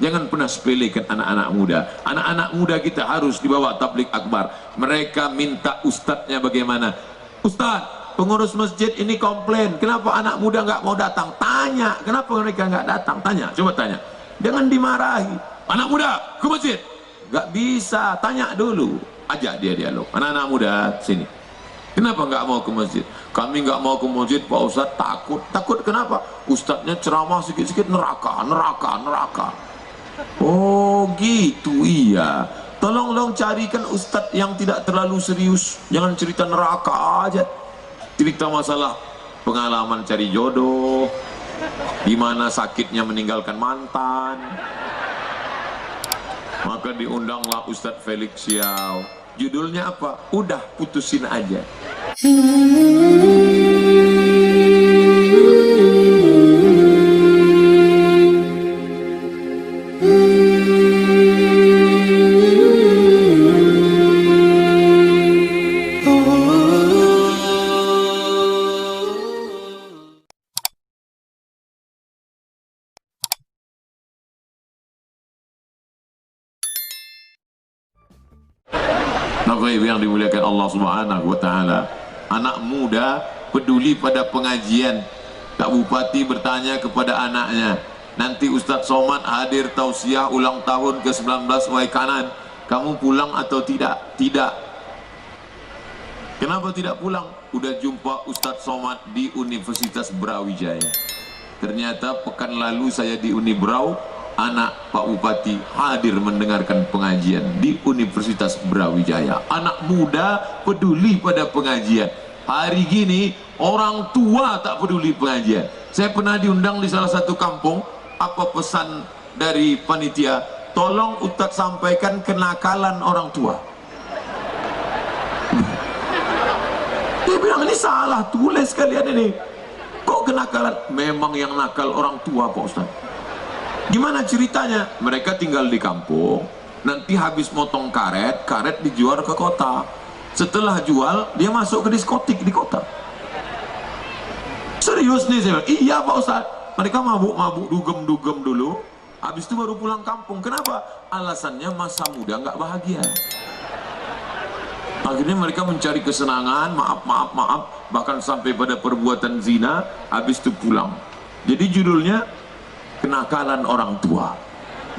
Jangan pernah sepelekan anak-anak muda. Anak-anak muda kita harus dibawa tabligh akbar. Mereka minta ustadznya bagaimana? Ustadz, pengurus masjid ini komplain, kenapa anak muda nggak mau datang? Tanya, kenapa mereka nggak datang? Tanya, coba tanya. Jangan dimarahi. Anak muda ke masjid, nggak bisa. Tanya dulu, ajak dia dialog. Anak-anak muda sini, kenapa nggak mau ke masjid? Kami nggak mau ke masjid Pak Ustadz, takut. Takut kenapa? Ustadznya ceramah sikit-sikit neraka, neraka, neraka. Oh gitu, iya. Tolong carikan ustadz yang tidak terlalu serius. Jangan cerita neraka aja. Cerita masalah pengalaman cari jodoh, gimana sakitnya meninggalkan mantan. Maka diundanglah Ustadz Felix Xiao. Judulnya apa? Udah putusin aja. Bapak Ibu yang dimuliakan Allah Subhanahu wa Ta'ala, anak muda peduli pada pengajian. Kak Bupati bertanya kepada anaknya, nanti Ustadz Somad hadir tausiah ulang tahun ke-19 Waikanan, kamu pulang atau tidak? Tidak. Kenapa tidak pulang? Udah jumpa Ustadz Somad di Universitas Brawijaya. Ternyata pekan lalu saya di Unibrau, anak Pak Bupati hadir mendengarkan pengajian di Universitas Brawijaya. Anak muda peduli pada pengajian. Hari gini orang tua tak peduli pengajian. Saya pernah diundang di salah satu kampung. Apa pesan dari panitia? Tolong Ustadz sampaikan kenakalan orang tua. Dia bilang ini salah tulis kalian ini. Kok kenakalan? Memang yang nakal orang tua Pak Ustadz. Gimana ceritanya? Mereka tinggal di kampung, nanti habis motong karet, karet dijual ke kota. Setelah jual, dia masuk ke diskotik di kota. Serius nih saya bilang, iya Pak Ustadz. Mereka mabuk-mabuk, dugem-dugem dulu, habis itu baru pulang kampung. Kenapa? Alasannya masa muda nggak bahagia. Akhirnya mereka mencari kesenangan, maaf, bahkan sampai pada perbuatan zina, habis itu pulang. Jadi judulnya kenakalan orang tua.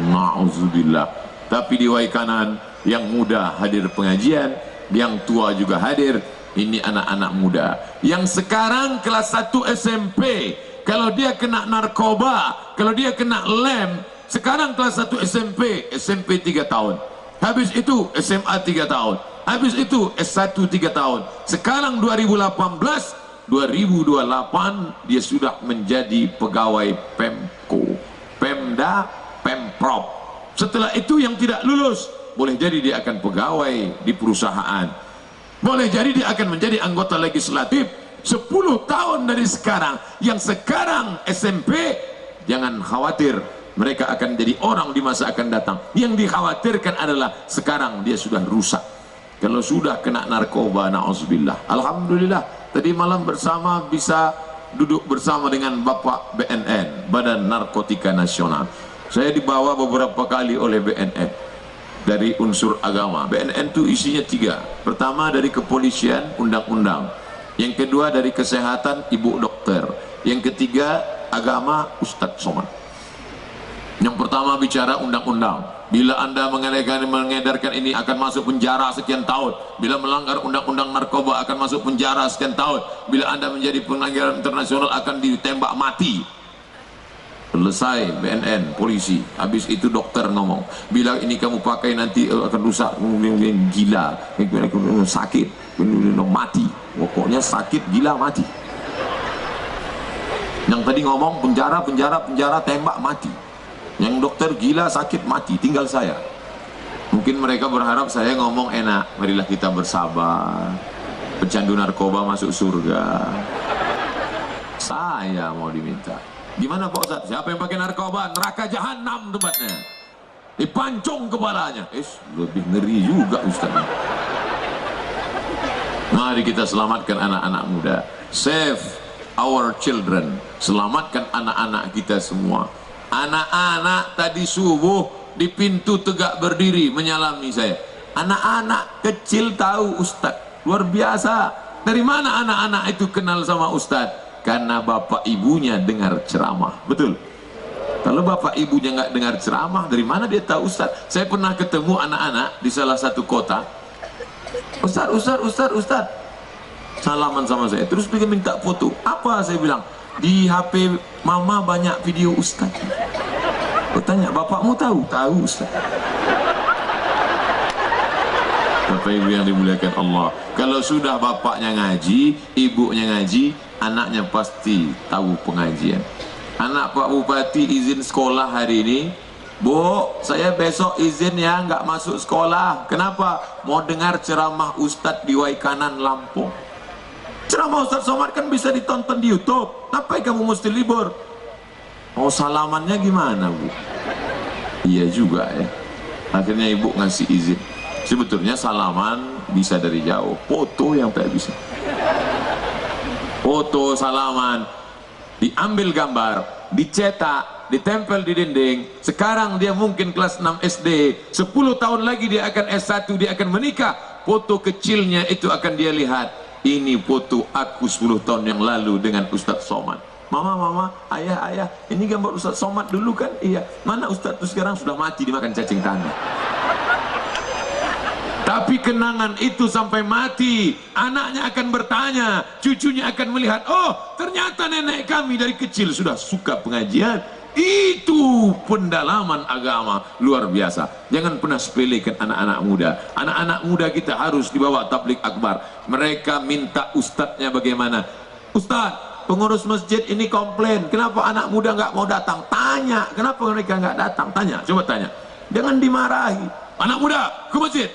Na'udzubillah. Tapi di Waikanan yang muda hadir pengajian, yang tua juga hadir. Ini anak-anak muda yang sekarang kelas 1 SMP. Kalau dia kena narkoba, kalau dia kena lem, sekarang kelas 1 SMP, SMP 3 tahun. Habis itu SMA 3 tahun. Habis itu S1 3 tahun. Sekarang 2018, 2028 dia sudah menjadi pegawai Pemko, Pemda, Pemprov. Setelah itu yang tidak lulus, boleh jadi dia akan pegawai di perusahaan. Boleh jadi dia akan menjadi anggota legislatif 10 tahun dari sekarang. Yang sekarang SMP, jangan khawatir, mereka akan jadi orang di masa akan datang. Yang dikhawatirkan adalah sekarang dia sudah rusak. Kalau sudah kena narkoba, na'udzubillah. Alhamdulillah, tadi malam bersama bisa duduk bersama dengan Bapak BNN, Badan Narkotika Nasional. Saya dibawa beberapa kali oleh BNN dari unsur agama. BNN itu isinya 3. Pertama dari kepolisian, undang-undang. Yang kedua dari kesehatan, ibu dokter. Yang ketiga agama, Ustadz Somad. Yang pertama bicara undang-undang. Bila Anda mengedarkan ini akan masuk penjara sekian tahun. Bila melanggar undang-undang narkoba akan masuk penjara sekian tahun. Bila Anda menjadi pelanggaran internasional akan ditembak mati. Selesai BNN, polisi. Habis itu dokter ngomong, bila ini kamu pakai nanti akan rusak, gila, sakit, mati. Pokoknya sakit, gila, mati. Yang tadi ngomong penjara, tembak, mati. Yang dokter gila, sakit, mati, tinggal saya. Mungkin mereka berharap saya ngomong enak, marilah kita bersabar, pecandu narkoba masuk surga. Saya mau diminta, gimana Pak Ustadz? Siapa yang pakai narkoba? Neraka jahanam tempatnya, dipancung kepalanya. Lebih ngeri juga Ustadz. Mari kita selamatkan anak-anak muda. Save our children. Selamatkan anak-anak kita semua. Anak-anak tadi subuh di pintu tegak berdiri menyalami saya. Anak-anak kecil tahu Ustadz, luar biasa. Dari mana anak-anak itu kenal sama Ustadz? Karena bapak ibunya dengar ceramah. Betul? Kalau bapak ibunya nggak dengar ceramah, dari mana dia tahu Ustadz? Saya pernah ketemu anak-anak di salah satu kota. Ustadz, salaman sama saya. Terus dia minta foto. Apa? Saya bilang, di HP mama banyak video Ustadz. Saya tanya, bapakmu tahu? Tahu Ustadz. Bapak ibu yang dimuliakan Allah, kalau sudah bapaknya ngaji, ibunya ngaji, anaknya pasti tahu pengajian. Anak Pak Bupati izin sekolah hari ini. Bu, saya besok izin ya, nggak masuk sekolah. Kenapa? Mau dengar ceramah Ustadz di Waikanan, Lampung. Ceramah Ustadz Somad kan bisa ditonton di YouTube. Ngapain kamu mesti libur? Mau salamannya gimana, Bu? Iya juga ya. Akhirnya ibu ngasih izin. Sebetulnya salaman bisa dari jauh, foto yang tak bisa. Foto salaman, diambil gambar, dicetak, ditempel di dinding. Sekarang dia mungkin kelas 6 SD, 10 tahun lagi dia akan S1, dia akan menikah. Foto kecilnya itu akan dia lihat. Ini foto aku 10 tahun yang lalu dengan Ustadz Somad. Mama, ayah, ini gambar Ustadz Somad dulu kan? Iya. Mana Ustadz itu sekarang? Sudah mati dimakan cacing tanah. Tapi kenangan itu sampai mati, anaknya akan bertanya, cucunya akan melihat, oh ternyata nenek kami dari kecil sudah suka pengajian. Itu pendalaman agama luar biasa. Jangan pernah sepelekan anak-anak muda. Anak-anak muda kita harus dibawa tablik akbar. Mereka minta ustadznya bagaimana? Ustadz, pengurus masjid ini komplain, kenapa anak muda nggak mau datang? Tanya, kenapa mereka nggak datang? Tanya, coba tanya. Jangan dimarahi. Anak muda ke masjid.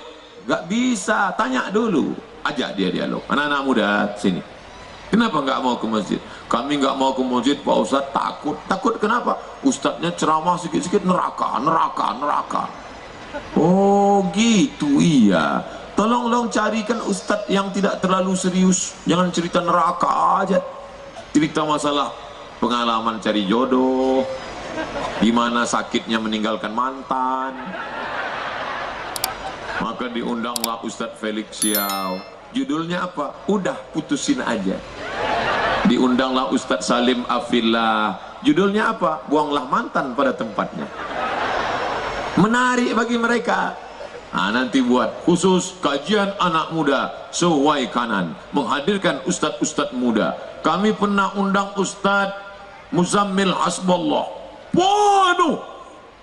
Gak bisa, tanya dulu, ajak dia dialog. Anak-anak muda sini, kenapa nggak mau ke masjid? Kami nggak mau ke masjid Pak Ustadz, takut kenapa? Ustadznya ceramah sikit-sikit neraka. Oh gitu, iya. Tolong carikan Ustadz yang tidak terlalu serius, jangan cerita neraka aja. Cerita masalah pengalaman cari jodoh, gimana sakitnya meninggalkan mantan. Maka diundanglah Ustadz Felix Xiao. Judulnya apa? Udah putusin aja. Diundanglah Ustadz Salim Afillah. Judulnya apa? Buanglah mantan pada tempatnya. Menarik bagi mereka. Nah, nanti buat khusus kajian anak muda Waikanan, menghadirkan ustadz-ustadz muda. Kami pernah undang Ustadz Muzammil Hasballah.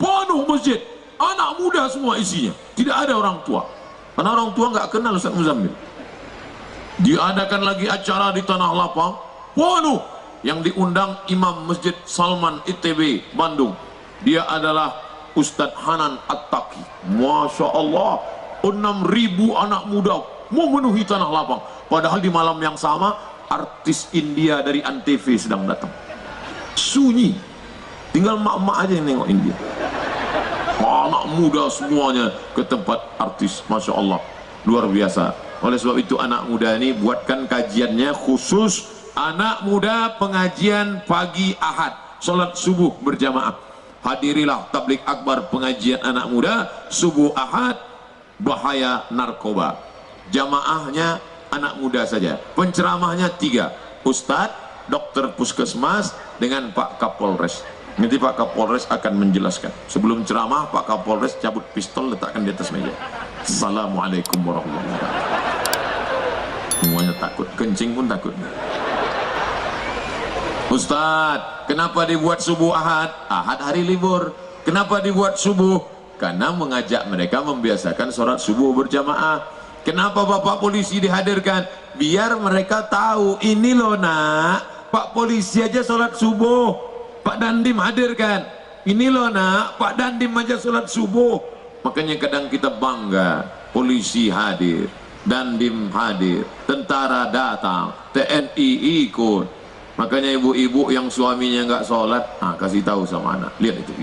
Penuh masjid. Anak muda semua isinya, tidak ada orang tua. Karena orang tua nggak kenal Ustaz Muzammil. Diadakan lagi acara di Tanah Lapang, penuh. Yang diundang Imam Masjid Salman ITB Bandung. Dia adalah Ustadz Hanan At-Taqi. Masya Allah, 6.000 anak muda memenuhi Tanah Lapang. Padahal di malam yang sama, artis India dari Antv sedang datang. Sunyi, tinggal mak-mak aja yang nengok India. Anak muda semuanya ke tempat artis, Masya Allah, luar biasa. Oleh sebab itu anak muda ini buatkan kajiannya khusus anak muda, pengajian pagi Ahad, sholat subuh berjamaah. Hadirilah tablik akbar pengajian anak muda subuh Ahad, bahaya narkoba. Jamaahnya anak muda saja, penceramahnya 3, Ustadz, dokter puskesmas dengan Pak Kapolres. Nanti Pak Kapolres akan menjelaskan. Sebelum ceramah, Pak Kapolres cabut pistol, letakkan di atas meja. Assalamualaikum warahmatullahi wabarakatuh. Semuanya takut, kencing pun takut. Ustadz, kenapa dibuat subuh Ahad? Ahad hari libur. Kenapa dibuat subuh? Karena mengajak mereka membiasakan sholat subuh berjamaah. Kenapa Bapak polisi dihadirkan? Biar mereka tahu, ini loh nak, Pak polisi aja sholat subuh. Pak Dandim hadirkan. Ini loh nak, Pak Dandim aja sholat subuh. Makanya kadang kita bangga, polisi hadir, Dandim hadir, tentara datang, TNI ikut. Makanya ibu-ibu yang suaminya nggak sholat, kasih tahu sama anak, lihat itu,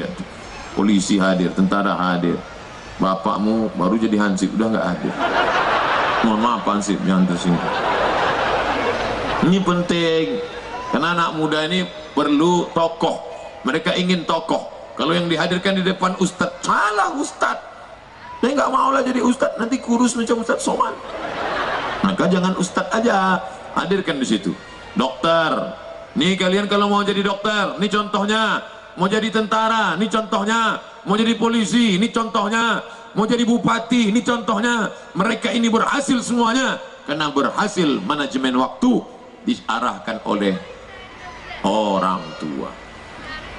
polisi hadir, tentara hadir. Bapakmu baru jadi hansip, udah nggak hadir. Mohon maaf hansip, jangan tersinggung. Ini penting, karena anak muda ini perlu tokoh. Mereka ingin tokoh. Kalau yang dihadirkan di depan ustadz, salah ustadz. Saya nggak mau lah jadi ustadz, nanti kurus macam Ustadz Somad. Maka jangan ustadz aja, hadirkan di situ. Dokter, nih kalian kalau mau jadi dokter, nih contohnya. Mau jadi tentara, nih contohnya. Mau jadi polisi, nih contohnya. Mau jadi bupati, ini contohnya. Mereka ini berhasil semuanya karena berhasil manajemen waktu diarahkan oleh orang tua.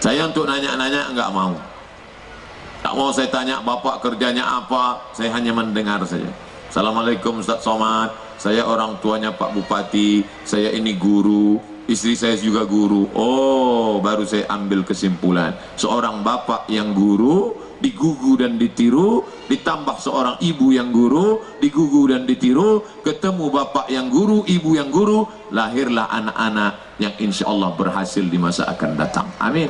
Saya untuk nanya-nanya enggak mau. Tak mau saya tanya bapak kerjanya apa, saya hanya mendengar saja. Assalamualaikum Ustadz Somad, saya orang tuanya Pak Bupati, saya ini guru, istri saya juga guru. Oh, baru saya ambil kesimpulan. Seorang bapak yang guru digugu dan ditiru, ditambah seorang ibu yang guru digugu dan ditiru, ketemu bapak yang guru, ibu yang guru, lahirlah anak-anak yang insya Allah berhasil di masa akan datang. Amin.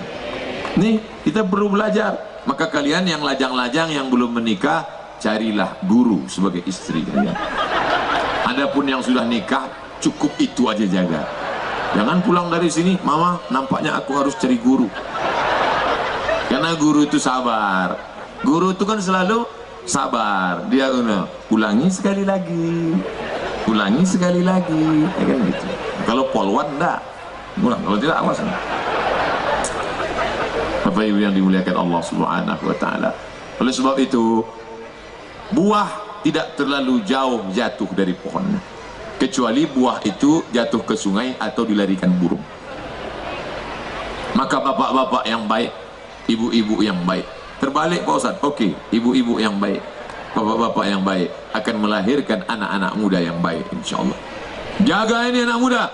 Nih kita perlu belajar. Maka kalian yang lajang-lajang yang belum menikah, carilah guru sebagai istri kalian. Adapun yang sudah nikah, cukup itu aja jaga. Jangan pulang dari sini, mama nampaknya aku harus cari guru. Karena guru itu sabar. Guru itu kan selalu sabar. Dia ulangi sekali lagi, ulangi sekali lagi, ya kan gitu. Kalau polwan enggak, ulang. Kalau tidak awas. Bapak Ibu yang dimuliakan Allah Subhanahu wa taala. Oleh sebab itu, buah tidak terlalu jauh jatuh dari pohonnya. Kecuali buah itu jatuh ke sungai atau dilarikan burung. Maka bapak-bapak yang baik, ibu-ibu yang baik, terbalik Pak Ustaz, oke, ibu-ibu yang baik, bapak-bapak yang baik akan melahirkan anak-anak muda yang baik insyaallah. Jaga ini anak muda.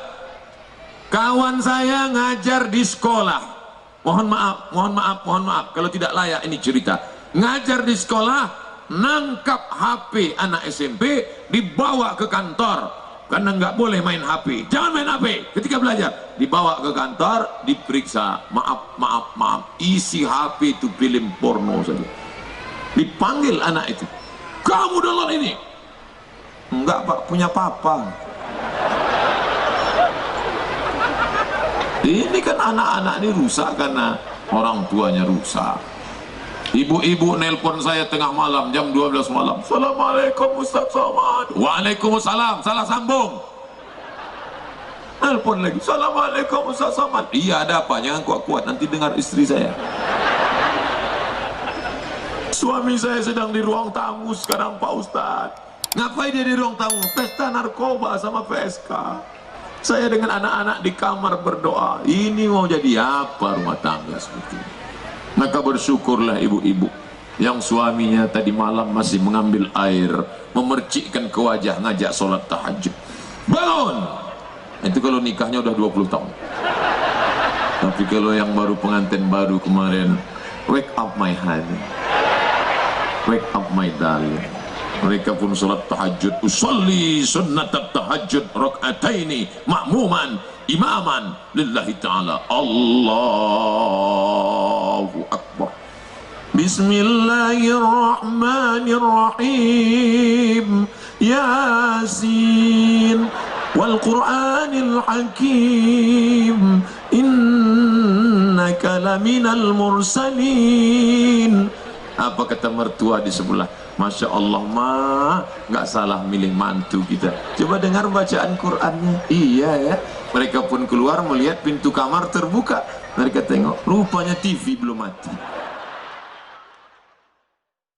Kawan saya ngajar di sekolah, mohon maaf kalau tidak layak ini cerita. Ngajar di sekolah, nangkap HP anak SMP, dibawa ke kantor karena nggak boleh main HP. Jangan main HP ketika belajar. Dibawa ke kantor, diperiksa. Maaf, isi HP itu film porno saja. Dipanggil anak itu, kamu download ini? Enggak pak, punya papa. Ini kan anak-anak ini rusak karena orang tuanya rusak. Ibu-ibu nelpon saya tengah malam jam 12 malam. Assalamualaikum Ustadz Somad. Waalaikumsalam, salah sambung. Nelpon lagi. Assalamualaikum Ustadz Somad. Iya, ada apa? Jangan kuat-kuat, nanti dengar istri saya. Suami saya sedang di ruang tamu sekarang Pak Ustadz. Ngapain dia di ruang tamu? Pesta narkoba sama PSK. Saya dengan anak-anak di kamar berdoa. Ini mau jadi apa rumah tangga seperti ini? Maka bersyukurlah ibu-ibu yang suaminya tadi malam masih mengambil air, memercikkan ke wajah, ngajak sholat tahajud. Bangun! Itu kalau nikahnya udah 20 tahun. Tapi kalau yang baru pengantin baru kemarin, wake up my honey, wake up my darling. Mereka pun sholat tahajud. Usalli sunnat tahajud rak'ataini ma'muman imaman lillahi ta'ala. Allahu akbar. Bismillahirrahmanirrahim. Yasin wal Qur'anil hakim. Innaka laminal mursalin. Apa kata mertua di sebelah? Masya Allah mah, nggak salah milih mantu kita. Coba dengar bacaan Qur'annya. Iya ya. Mereka pun keluar melihat pintu kamar terbuka. Mereka tengok, rupanya TV belum mati.